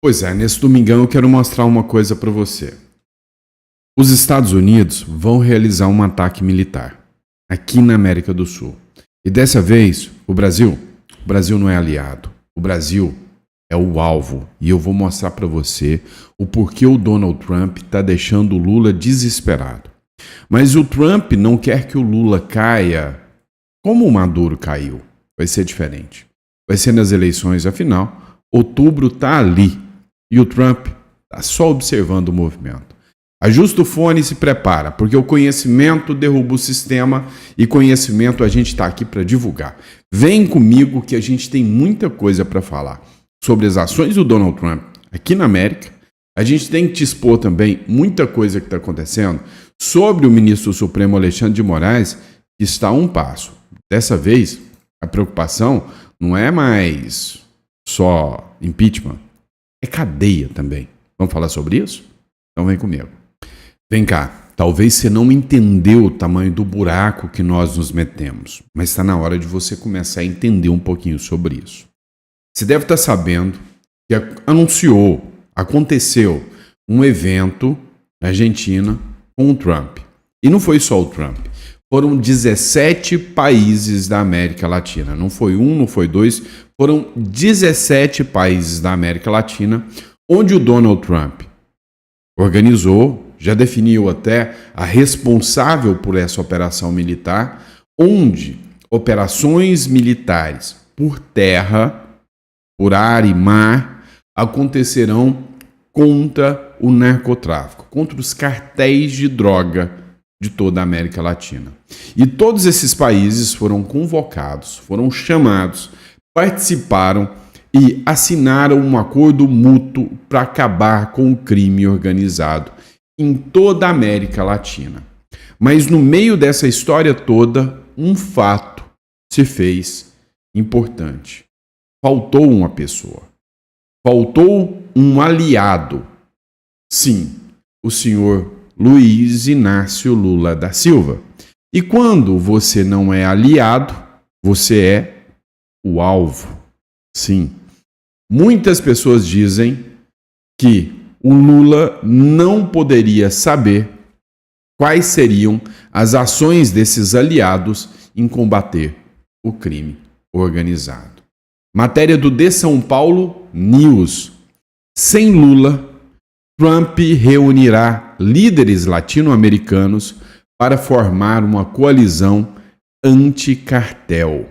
Pois é, nesse domingão eu quero mostrar uma coisa para você. Os Estados Unidos vão realizar um ataque militar aqui na América do Sul. E dessa vez, o Brasil não é aliado. O Brasil é o alvo. E eu vou mostrar para você o porquê o Donald Trump está deixando o Lula desesperado. Mas o Trump não quer que o Lula caia como o Maduro caiu. Vai ser diferente. Vai ser nas eleições, afinal, outubro está ali. E o Trump está só observando o movimento. Ajusta o fone e se prepara, porque o conhecimento derruba o sistema e conhecimento a gente está aqui para divulgar. Vem comigo que a gente tem muita coisa para falar sobre as ações do Donald Trump aqui na América. A gente tem que te expor também muita coisa que está acontecendo sobre o ministro Supremo Alexandre de Moraes, que está a um passo. Dessa vez, a preocupação não é mais só impeachment, é cadeia também. Vamos falar sobre isso? Então vem comigo. Vem cá, talvez você não entendeu o tamanho do buraco que nós nos metemos, mas está na hora de você começar a entender um pouquinho sobre isso. Você deve estar sabendo que aconteceu um evento na Argentina com o Trump. E não foi só o Trump. Foram 17 países da América Latina. Não foi um, não foi dois. Foram 17 países da América Latina onde o Donald Trump organizou, já definiu até a responsável por essa operação militar, onde operações militares por terra, por ar e mar, acontecerão contra o narcotráfico, contra os cartéis de droga de toda a América Latina. E todos esses países foram convocados, foram chamados, participaram e assinaram um acordo mútuo para acabar com o crime organizado em toda a América Latina. Mas no meio dessa história toda, um fato se fez importante. Faltou uma pessoa. Faltou um aliado. Sim, o senhor Luiz Inácio Lula da Silva. E quando você não é aliado, você é o alvo. Sim. Muitas pessoas dizem que o Lula não poderia saber quais seriam as ações desses aliados em combater o crime organizado. Matéria do The São Paulo News. Sem Lula, Trump reunirá líderes latino-americanos para formar uma coalizão anti-cartel.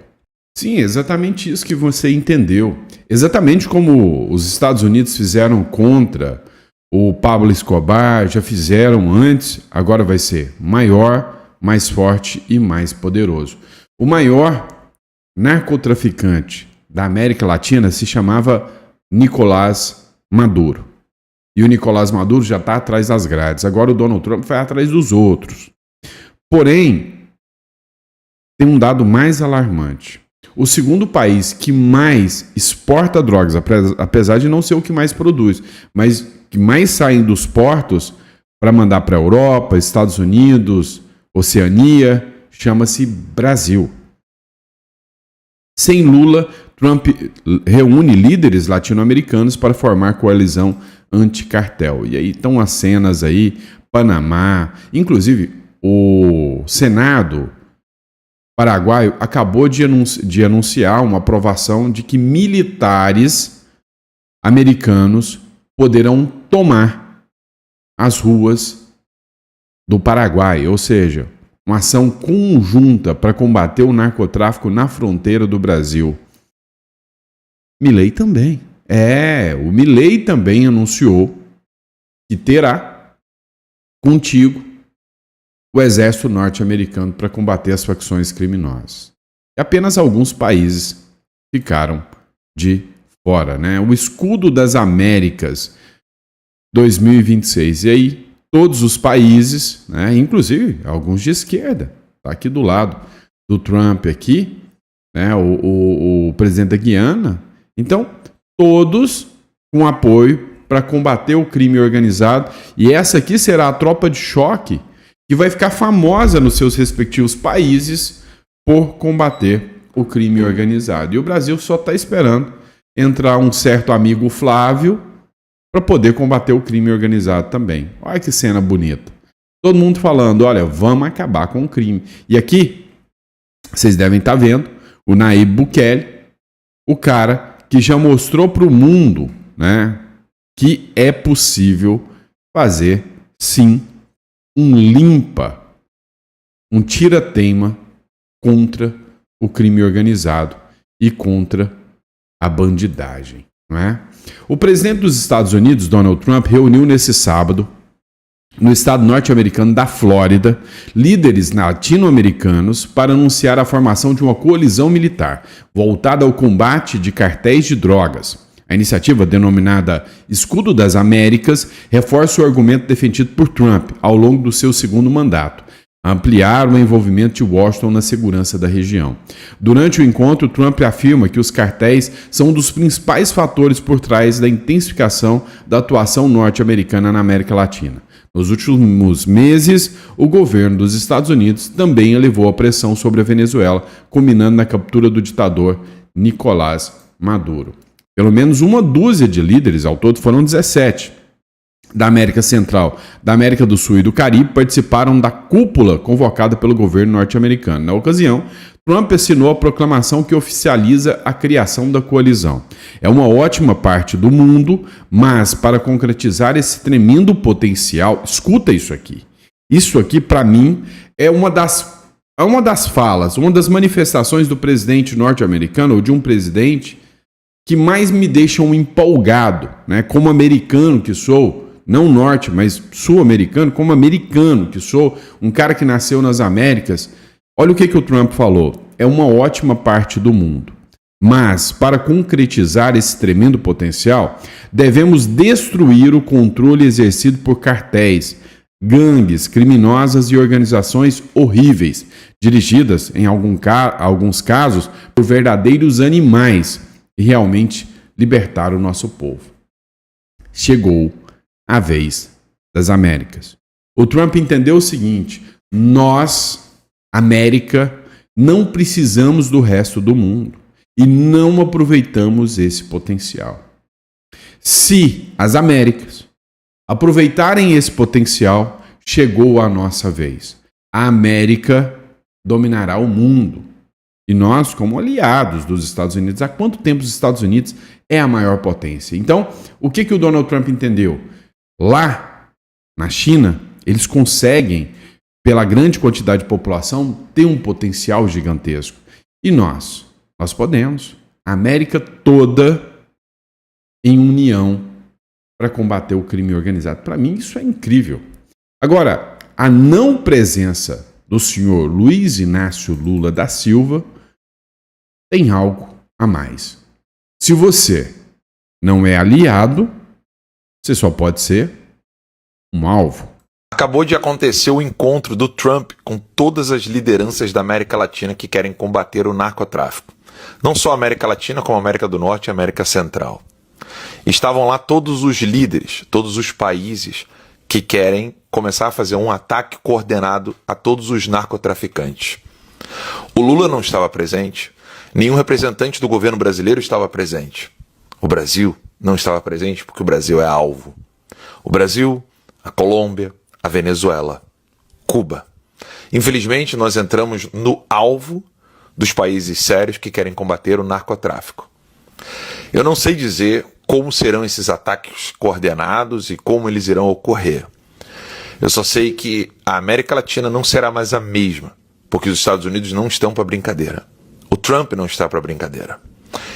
Sim, exatamente isso que você entendeu. Exatamente como os Estados Unidos fizeram contra o Pablo Escobar, já fizeram antes, agora vai ser maior, mais forte e mais poderoso. O maior narcotraficante da América Latina se chamava Nicolás Maduro. E o Nicolás Maduro já está atrás das grades. Agora o Donald Trump vai atrás dos outros. Porém, tem um dado mais alarmante. O segundo país que mais exporta drogas, apesar de não ser o que mais produz, mas que mais saem dos portos para mandar para a Europa, Estados Unidos, Oceania, chama-se Brasil. Sem Lula, Trump reúne líderes latino-americanos para formar coalizão anticartel. E aí estão as cenas aí, Panamá, inclusive o Senado paraguaio acabou de anunciar uma aprovação de que militares americanos poderão tomar as ruas do Paraguai, ou seja, uma ação conjunta para combater o narcotráfico na fronteira do Brasil. Milei também. O Milei também anunciou que terá contigo o exército norte-americano para combater as facções criminosas. E apenas alguns países ficaram de fora, né? O Escudo das Américas 2026. E aí, todos os países, né, inclusive alguns de esquerda, está aqui do lado do Trump aqui, né, o presidente da Guiana. Então, todos com apoio para combater o crime organizado. E essa aqui será a tropa de choque que vai ficar famosa nos seus respectivos países por combater o crime organizado. E o Brasil só está esperando entrar um certo amigo Flávio para poder combater o crime organizado também. Olha que cena bonita. Todo mundo falando, olha, vamos acabar com o crime. E aqui, vocês devem estar vendo, o Nayib Bukele, o cara que já mostrou para o mundo, né, que é possível fazer, sim, um limpa, um tira-teima contra o crime organizado e contra a bandidagem, não é? O presidente dos Estados Unidos, Donald Trump, reuniu nesse sábado, no estado norte-americano da Flórida, líderes latino-americanos para anunciar a formação de uma coalizão militar voltada ao combate de cartéis de drogas. A iniciativa, denominada Escudo das Américas, reforça o argumento defendido por Trump ao longo do seu segundo mandato: ampliar o envolvimento de Washington na segurança da região. Durante o encontro, Trump afirma que os cartéis são um dos principais fatores por trás da intensificação da atuação norte-americana na América Latina. Nos últimos meses, o governo dos Estados Unidos também elevou a pressão sobre a Venezuela, culminando na captura do ditador Nicolás Maduro. Pelo menos uma dúzia de líderes, ao todo foram 17, da América Central, da América do Sul e do Caribe participaram da cúpula convocada pelo governo norte-americano. Na ocasião, Trump assinou a proclamação que oficializa a criação da coalizão. É uma ótima parte do mundo, mas para concretizar esse tremendo potencial, escuta isso aqui. Isso aqui, para mim, é uma das falas, uma das manifestações do presidente norte-americano, ou de um presidente, que mais me deixam empolgado, né? Como americano que sou, não norte, mas sul-americano, como americano que sou, um cara que nasceu nas Américas. Olha o que o Trump falou: é uma ótima parte do mundo, mas para concretizar esse tremendo potencial, devemos destruir o controle exercido por cartéis, gangues criminosas e organizações horríveis, dirigidas, em alguns casos, por verdadeiros animais, e realmente libertar o nosso povo. Chegou a vez das Américas. O Trump entendeu o seguinte: nós, América, não precisamos do resto do mundo e não aproveitamos esse potencial. Se as Américas aproveitarem esse potencial, chegou a nossa vez. A América dominará o mundo. E nós, como aliados dos Estados Unidos, há quanto tempo os Estados Unidos é a maior potência? Então, o que o Donald Trump entendeu? Lá, na China, eles conseguem, pela grande quantidade de população, ter um potencial gigantesco. E nós podemos. A América toda em união para combater o crime organizado. Para mim, isso é incrível. Agora, a não presença do senhor Luiz Inácio Lula da Silva tem algo a mais. Se você não é aliado, você só pode ser um alvo. Acabou de acontecer o encontro do Trump com todas as lideranças da América Latina que querem combater o narcotráfico. Não só a América Latina, como a América do Norte e a América Central. Estavam lá todos os líderes, todos os países que querem começar a fazer um ataque coordenado a todos os narcotraficantes. O Lula não estava presente, nenhum representante do governo brasileiro estava presente. O Brasil não estava presente porque o Brasil é alvo. O Brasil, a Colômbia, a Venezuela, Cuba. Infelizmente, nós entramos no alvo dos países sérios que querem combater o narcotráfico. Eu não sei dizer como serão esses ataques coordenados e como eles irão ocorrer. Eu só sei que a América Latina não será mais a mesma, porque os Estados Unidos não estão para brincadeira. O Trump não está para brincadeira.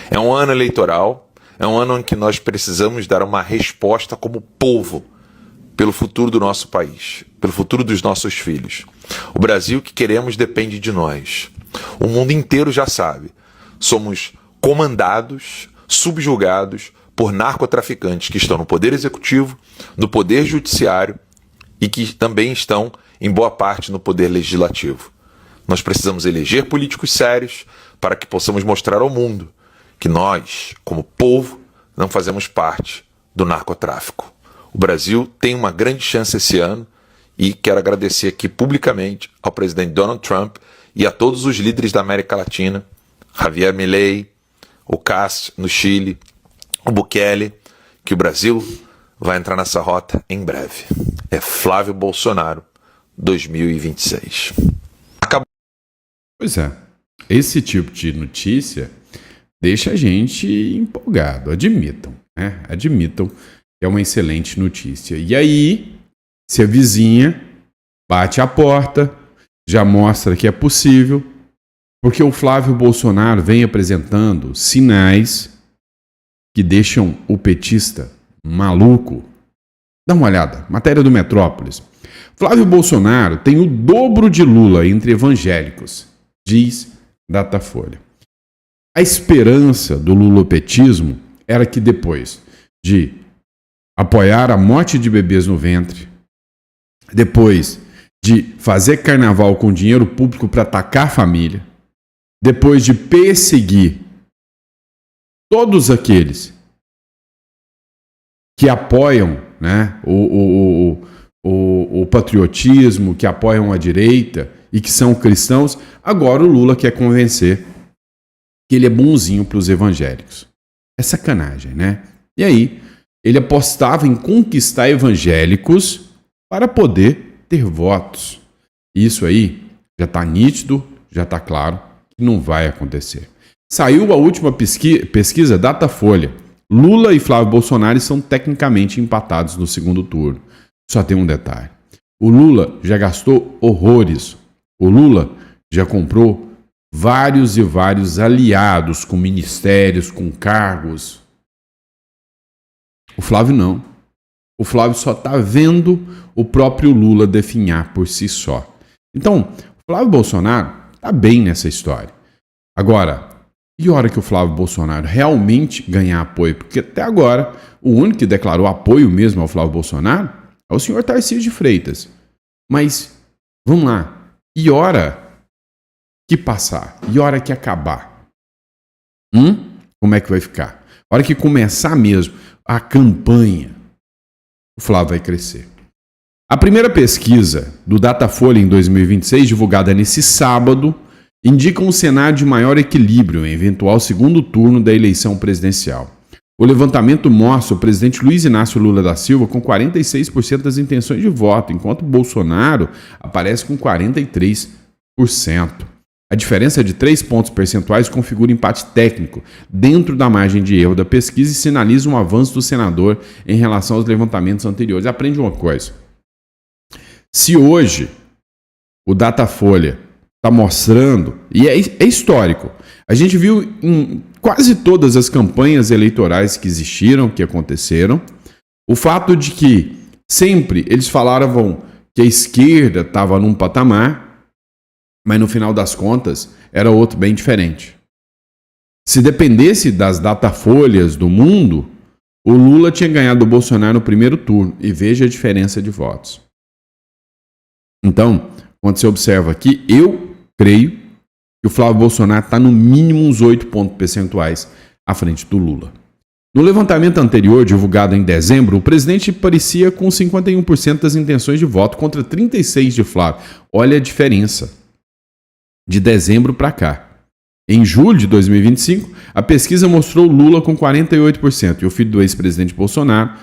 É um ano eleitoral, é um ano em que nós precisamos dar uma resposta como povo pelo futuro do nosso país, pelo futuro dos nossos filhos. O Brasil que queremos depende de nós. O mundo inteiro já sabe. Somos comandados, subjugados por narcotraficantes que estão no poder executivo, no poder judiciário e que também estão, em boa parte, no poder legislativo. Nós precisamos eleger políticos sérios para que possamos mostrar ao mundo que nós, como povo, não fazemos parte do narcotráfico. O Brasil tem uma grande chance esse ano e quero agradecer aqui publicamente ao presidente Donald Trump e a todos os líderes da América Latina, Javier Milei, o Kast no Chile, o Bukele, que o Brasil vai entrar nessa rota em breve. É Flávio Bolsonaro 2026. Acabou. Pois é, esse tipo de notícia deixa a gente empolgado, admitam, né? Admitam que é uma excelente notícia. E aí, se a vizinha bate a porta, já mostra que é possível, porque o Flávio Bolsonaro vem apresentando sinais que deixam o petista maluco. Dá uma olhada, matéria do Metrópolis. Flávio Bolsonaro tem o dobro de Lula entre evangélicos, diz Datafolha. A esperança do lulopetismo era que depois de apoiar a morte de bebês no ventre, depois de fazer carnaval com dinheiro público para atacar a família, depois de perseguir todos aqueles que apoiam, né, o patriotismo, que apoiam a direita e que são cristãos, agora o Lula quer convencer que ele é bonzinho para os evangélicos. É sacanagem, né? E aí, ele apostava em conquistar evangélicos para poder ter votos. Isso aí já está nítido, já está claro que não vai acontecer. Saiu a última pesquisa Datafolha. Lula e Flávio Bolsonaro são tecnicamente empatados no segundo turno. Só tem um detalhe. O Lula já gastou horrores. O Lula já comprou vários e vários aliados com ministérios, com cargos. O Flávio não. O Flávio só está vendo o próprio Lula definhar por si só. Então, o Flávio Bolsonaro está bem nessa história. Agora, e a hora que o Flávio Bolsonaro realmente ganhar apoio? Porque até agora, o único que declarou apoio mesmo ao Flávio Bolsonaro é o senhor Tarcísio de Freitas. Mas, vamos lá, e hora que passar? E hora que acabar? Como é que vai ficar? A hora que começar mesmo a campanha, o Flávio vai crescer. A primeira pesquisa do Datafolha em 2026, divulgada nesse sábado, indica um cenário de maior equilíbrio em eventual segundo turno da eleição presidencial. O levantamento mostra o presidente Luiz Inácio Lula da Silva com 46% das intenções de voto, enquanto Bolsonaro aparece com 43%. A diferença de 3 pontos percentuais configura empate técnico dentro da margem de erro da pesquisa e sinaliza um avanço do senador em relação aos levantamentos anteriores. Aprende uma coisa. Se hoje o Datafolha está mostrando, e é histórico, a gente viu em quase todas as campanhas eleitorais que existiram, que aconteceram, o fato de que sempre eles falavam que a esquerda estava num patamar, mas no final das contas era outro bem diferente. Se dependesse das datafolhas do mundo, o Lula tinha ganhado o Bolsonaro no primeiro turno, e veja a diferença de votos. Então, quando você observa aqui, eu creio que o Flávio Bolsonaro está no mínimo uns 8 pontos percentuais à frente do Lula. No levantamento anterior, divulgado em dezembro, o presidente parecia com 51% das intenções de voto contra 36% de Flávio. Olha a diferença de dezembro para cá. Em julho de 2025, a pesquisa mostrou Lula com 48% e o filho do ex-presidente Bolsonaro,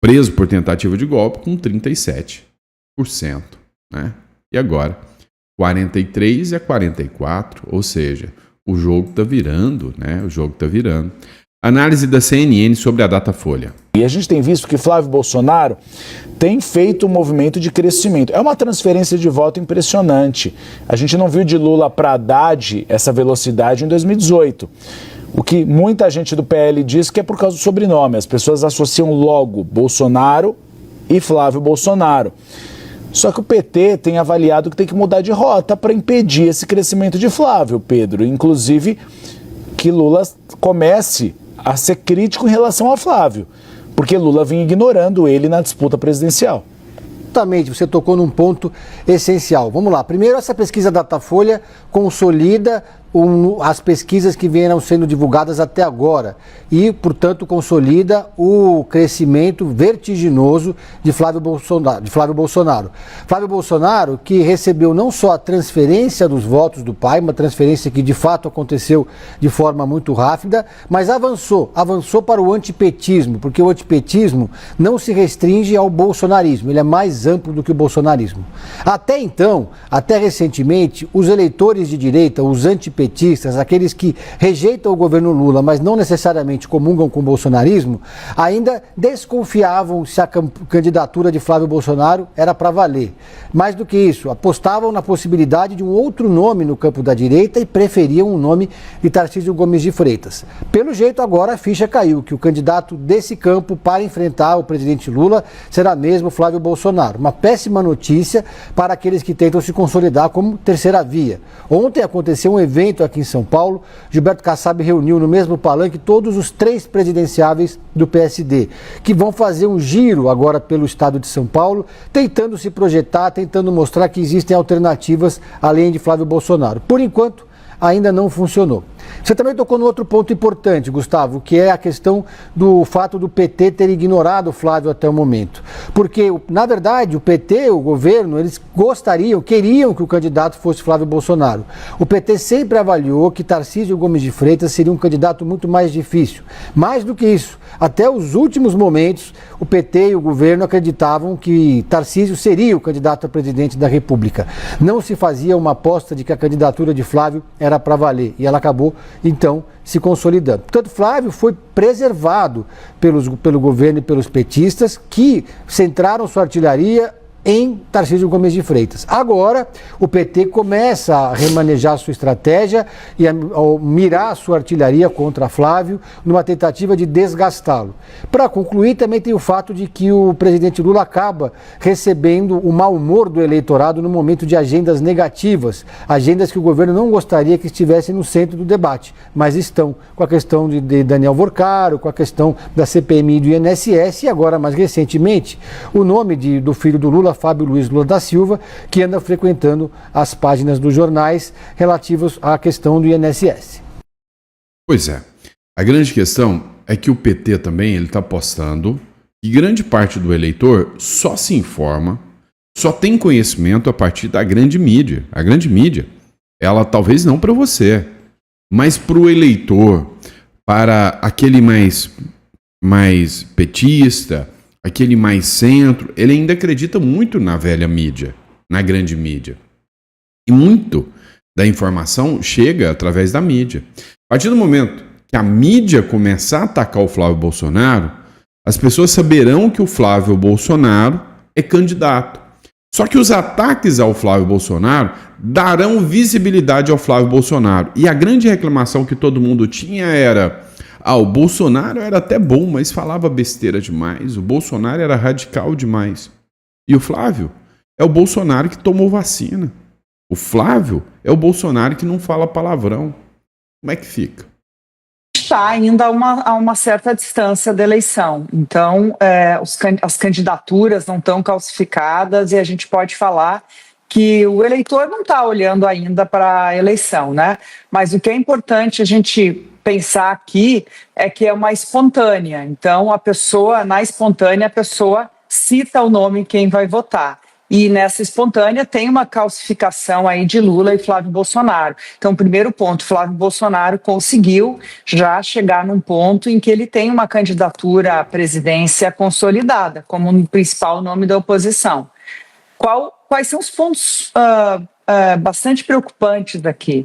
preso por tentativa de golpe, com 37%. Né? E agora, 43 a 44, ou seja, o jogo está virando, né? O jogo está virando. Análise da CNN sobre a Datafolha. E a gente tem visto que Flávio Bolsonaro tem feito um movimento de crescimento. É uma transferência de voto impressionante. A gente não viu de Lula para Haddad essa velocidade em 2018. O que muita gente do PL diz que é por causa do sobrenome. As pessoas associam logo Bolsonaro e Flávio Bolsonaro. Só que o PT tem avaliado que tem que mudar de rota para impedir esse crescimento de Flávio, Pedro. Inclusive que Lula comece a ser crítico em relação ao Flávio, porque Lula vinha ignorando ele na disputa presidencial. Exatamente, você tocou num ponto essencial. Vamos lá, primeiro essa pesquisa Datafolha consolida as pesquisas que vieram sendo divulgadas até agora e, portanto, consolida o crescimento vertiginoso de Flávio Bolsonaro. Flávio Bolsonaro, que recebeu não só a transferência dos votos do pai, uma transferência que de fato aconteceu de forma muito rápida, mas avançou para o antipetismo, porque o antipetismo não se restringe ao bolsonarismo, ele é mais amplo do que o bolsonarismo. Até então, até recentemente, os eleitores de direita, os antipetistas, aqueles que rejeitam o governo Lula, mas não necessariamente comungam com o bolsonarismo, ainda desconfiavam se a candidatura de Flávio Bolsonaro era para valer. Mais do que isso, apostavam na possibilidade de um outro nome no campo da direita e preferiam o nome de Tarcísio Gomes de Freitas. Pelo jeito, agora a ficha caiu, que o candidato desse campo para enfrentar o presidente Lula será mesmo Flávio Bolsonaro. Uma péssima notícia para aqueles que tentam se consolidar como terceira via. Ontem aconteceu um evento aqui em São Paulo. Gilberto Kassab reuniu no mesmo palanque todos os 3 presidenciáveis do PSD, que vão fazer um giro agora pelo estado de São Paulo, tentando se projetar, tentando mostrar que existem alternativas além de Flávio Bolsonaro. Por enquanto, ainda não funcionou. Você também tocou no outro ponto importante, Gustavo, que é a questão do fato do PT ter ignorado o Flávio até o momento. Porque, na verdade, o PT, o governo, eles queriam que o candidato fosse Flávio Bolsonaro. O PT sempre avaliou que Tarcísio Gomes de Freitas seria um candidato muito mais difícil. Mais do que isso, até os últimos momentos, o PT e o governo acreditavam que Tarcísio seria o candidato a presidente da República. Não se fazia uma aposta de que a candidatura de Flávio era para valer, e ela acabou então se consolidando. Portanto, Flávio foi preservado pelo governo e pelos petistas, que centraram sua artilharia em Tarcísio Gomes de Freitas. Agora, o PT começa a remanejar sua estratégia e a mirar sua artilharia contra Flávio numa tentativa de desgastá-lo. Para concluir, também tem o fato de que o presidente Lula acaba recebendo o mau humor do eleitorado no momento de agendas negativas, agendas que o governo não gostaria que estivessem no centro do debate, mas estão, com a questão de Daniel Vorcaro, com a questão da CPMI do INSS e agora, mais recentemente, o nome do filho do Lula, Fábio Luiz Lula da Silva, que anda frequentando as páginas dos jornais relativos à questão do INSS. Pois é. A grande questão é que o PT também está apostando que grande parte do eleitor só se informa, só tem conhecimento a partir da grande mídia. A grande mídia, ela talvez não para você, mas para o eleitor, para aquele mais petista, aquele mais centro, ele ainda acredita muito na velha mídia, na grande mídia. E muito da informação chega através da mídia. A partir do momento que a mídia começar a atacar o Flávio Bolsonaro, as pessoas saberão que o Flávio Bolsonaro é candidato. Só que os ataques ao Flávio Bolsonaro darão visibilidade ao Flávio Bolsonaro. E a grande reclamação que todo mundo tinha era: o Bolsonaro era até bom, mas falava besteira demais. O Bolsonaro era radical demais. E o Flávio é o Bolsonaro que tomou vacina. O Flávio é o Bolsonaro que não fala palavrão. Como é que fica? Está ainda a uma certa distância da eleição. Então, as candidaturas não estão calcificadas e a gente pode falar que o eleitor não está olhando ainda para a eleição, né? Mas o que é importante a gente pensar aqui é que é uma espontânea. Então, na espontânea, a pessoa cita o nome quem vai votar. E nessa espontânea tem uma calcificação aí de Lula e Flávio Bolsonaro. Então, primeiro ponto, Flávio Bolsonaro conseguiu já chegar num ponto em que ele tem uma candidatura à presidência consolidada, como o principal nome da oposição. Quais são os pontos bastante preocupantes daqui?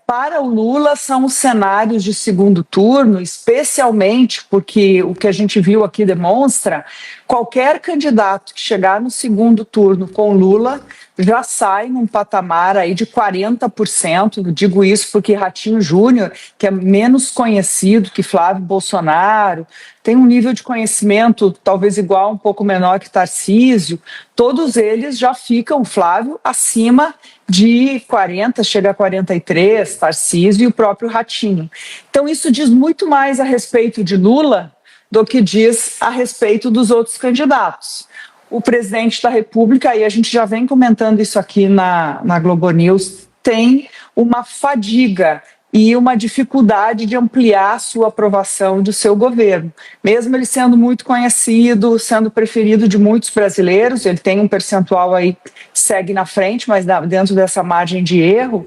Para o Lula são os cenários de segundo turno, especialmente porque o que a gente viu aqui demonstra, qualquer candidato que chegar no segundo turno com Lula já sai num patamar aí de 40%, eu digo isso porque Ratinho Júnior, que é menos conhecido que Flávio Bolsonaro, tem um nível de conhecimento talvez igual, um pouco menor que Tarcísio, todos eles já ficam, Flávio, acima de 40, chega a 43, Tarcísio e o próprio Ratinho. Então isso diz muito mais a respeito de Lula do que diz a respeito dos outros candidatos. O presidente da República, e a gente já vem comentando isso aqui na Globo News, tem uma fadiga e uma dificuldade de ampliar a sua aprovação do seu governo. Mesmo ele sendo muito conhecido, sendo preferido de muitos brasileiros, ele tem um percentual aí que segue na frente, mas dentro dessa margem de erro,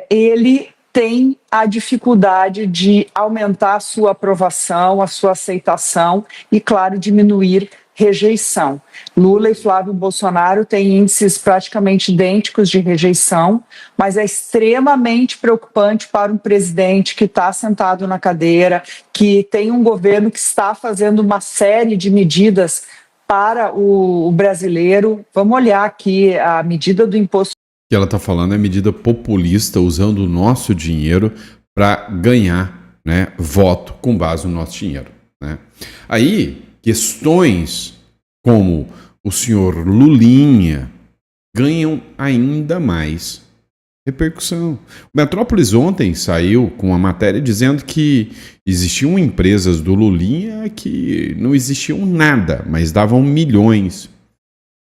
ele tem a dificuldade de aumentar a sua aprovação, a sua aceitação e, claro, diminuir rejeição. Lula e Flávio Bolsonaro têm índices praticamente idênticos de rejeição, mas é extremamente preocupante para um presidente que está sentado na cadeira, que tem um governo que está fazendo uma série de medidas para o brasileiro. Vamos olhar aqui a medida do imposto. O que ela está falando é medida populista, usando o nosso dinheiro para ganhar, né, voto com base no nosso dinheiro, né? Aí, questões como o senhor Lulinha ganham ainda mais repercussão. O Metrópolis ontem saiu com uma matéria dizendo que existiam empresas do Lulinha que não existiam nada, mas davam milhões.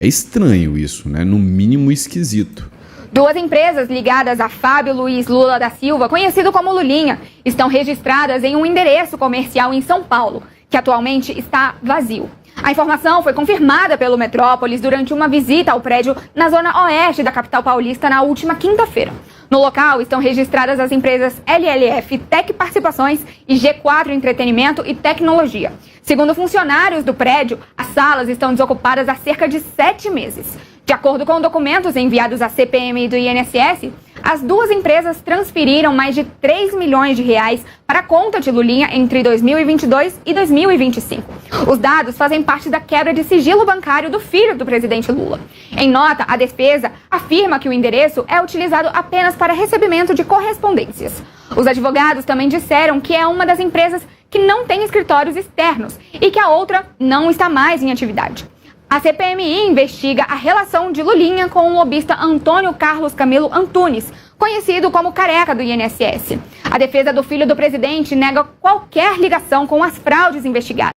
É estranho isso, né? No mínimo esquisito. 2 empresas ligadas a Fábio Luiz Lula da Silva, conhecido como Lulinha, estão registradas em um endereço comercial em São Paulo, que atualmente está vazio. A informação foi confirmada pelo Metrópolis durante uma visita ao prédio na zona oeste da capital paulista na última quinta-feira. No local estão registradas as empresas LLF Tech Participações e G4 Entretenimento e Tecnologia. Segundo funcionários do prédio, as salas estão desocupadas há cerca de 7 meses. De acordo com documentos enviados à CPMI do INSS, as 2 empresas transferiram mais de 3 milhões de reais para a conta de Lulinha entre 2022 e 2025. Os dados fazem parte da quebra de sigilo bancário do filho do presidente Lula. Em nota, a defesa afirma que o endereço é utilizado apenas para recebimento de correspondências. Os advogados também disseram que é uma das empresas que não tem escritórios externos e que a outra não está mais em atividade. A CPMI investiga a relação de Lulinha com o lobista Antônio Carlos Camilo Antunes, conhecido como Careca do INSS. A defesa do filho do presidente nega qualquer ligação com as fraudes investigadas.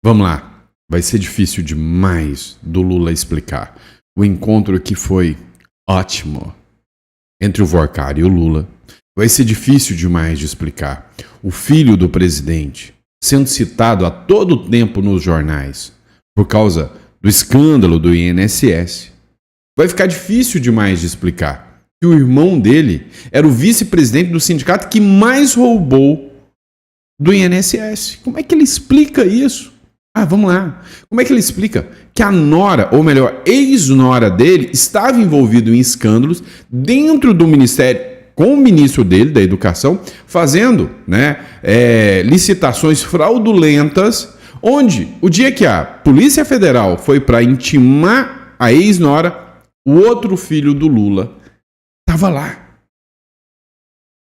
Vamos lá. Vai ser difícil demais do Lula explicar. O encontro aqui foi ótimo entre o Vorcar e o Lula. Vai ser difícil demais de explicar. O filho do presidente sendo citado a todo tempo nos jornais por causa do escândalo do INSS. Vai ficar difícil demais de explicar que o irmão dele era o vice-presidente do sindicato que mais roubou do INSS. Como é que ele explica isso? Vamos lá. Como é que ele explica que a nora, ou melhor, ex-nora dele, estava envolvido em escândalos dentro do ministério, com o ministro dele, da Educação, fazendo, né, licitações fraudulentas, onde o dia que a Polícia Federal foi para intimar a ex-nora, o outro filho do Lula estava lá.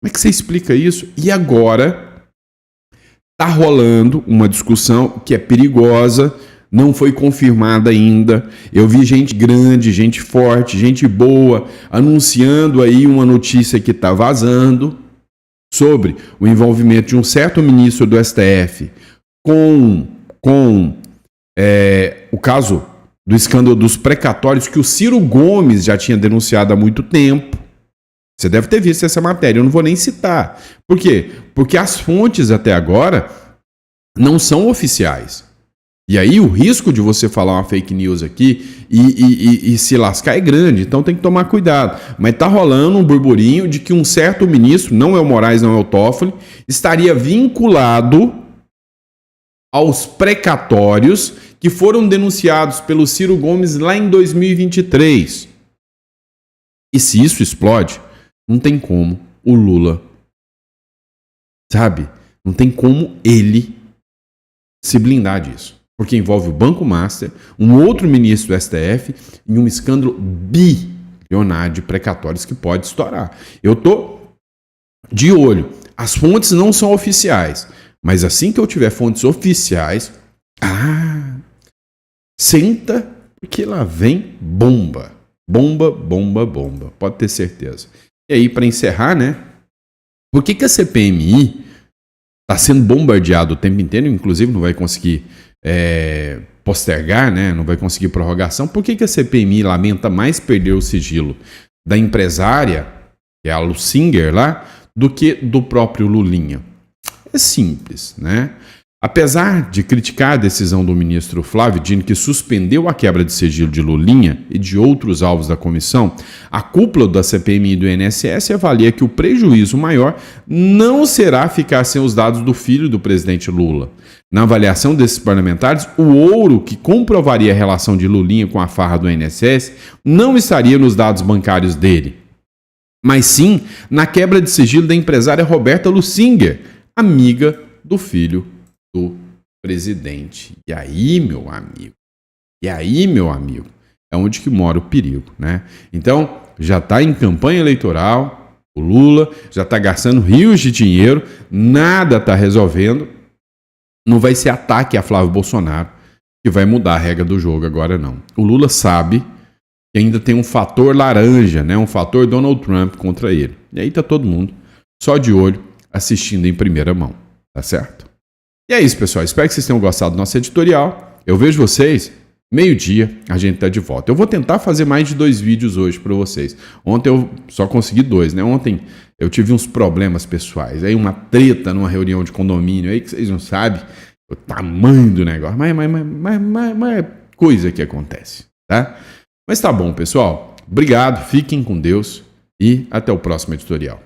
Como é que você explica isso? E agora está rolando uma discussão que é perigosa, não foi confirmada ainda. Eu vi gente grande, gente forte, gente boa, anunciando aí uma notícia que está vazando sobre o envolvimento de um certo ministro do STF com o caso do escândalo dos precatórios que o Ciro Gomes já tinha denunciado há muito tempo. Você deve ter visto essa matéria, eu não vou nem citar. Por quê? Porque as fontes até agora não são oficiais. E aí o risco de você falar uma fake news aqui e se lascar é grande, então tem que tomar cuidado. Mas está rolando um burburinho de que um certo ministro, não é o Moraes, não é o Toffoli, estaria vinculado aos precatórios que foram denunciados pelo Ciro Gomes lá em 2023. E se isso explode, não tem como o Lula, sabe? Não tem como ele se blindar disso. Porque envolve o Banco Master, um outro ministro do STF e um escândalo bilionário de precatórios que pode estourar. Eu tô de olho. As fontes não são oficiais. Mas assim que eu tiver fontes oficiais, senta, porque lá vem bomba. Bomba, bomba, bomba. Pode ter certeza. E aí, para encerrar, né? Por que a CPMI está sendo bombardeada o tempo inteiro, inclusive não vai conseguir postergar, né? Não vai conseguir prorrogação? Por que a CPMI lamenta mais perder o sigilo da empresária que é a Lusinger lá, do que do próprio Lulinha. É simples, né? Apesar de criticar a decisão do ministro Flávio Dino, que suspendeu a quebra de sigilo de Lulinha e de outros alvos da comissão, a cúpula da CPMI e do INSS avalia que o prejuízo maior não será ficar sem os dados do filho do presidente Lula. Na avaliação desses parlamentares, o ouro que comprovaria a relação de Lulinha com a farra do INSS não estaria nos dados bancários dele, mas sim na quebra de sigilo da empresária Roberta Lusinger, amiga do filho do presidente. E aí, meu amigo, é onde que mora o perigo, né? Então, já está em campanha eleitoral, o Lula já está gastando rios de dinheiro, nada está resolvendo, não vai ser ataque a Flávio Bolsonaro que vai mudar a regra do jogo agora, não. O Lula sabe que ainda tem um fator laranja, né? Um fator Donald Trump contra ele. E aí tá todo mundo só de olho, assistindo em primeira mão, tá certo? E é isso, pessoal. Espero que vocês tenham gostado do nosso editorial. Eu vejo vocês, meio-dia, a gente tá de volta. Eu vou tentar fazer mais de 2 vídeos hoje para vocês. Ontem eu só consegui 2, né? Ontem eu tive uns problemas pessoais. Aí uma treta numa reunião de condomínio aí que vocês não sabem o tamanho do negócio. Mas é coisa que acontece, tá? Mas tá bom, pessoal. Obrigado, fiquem com Deus e até o próximo editorial.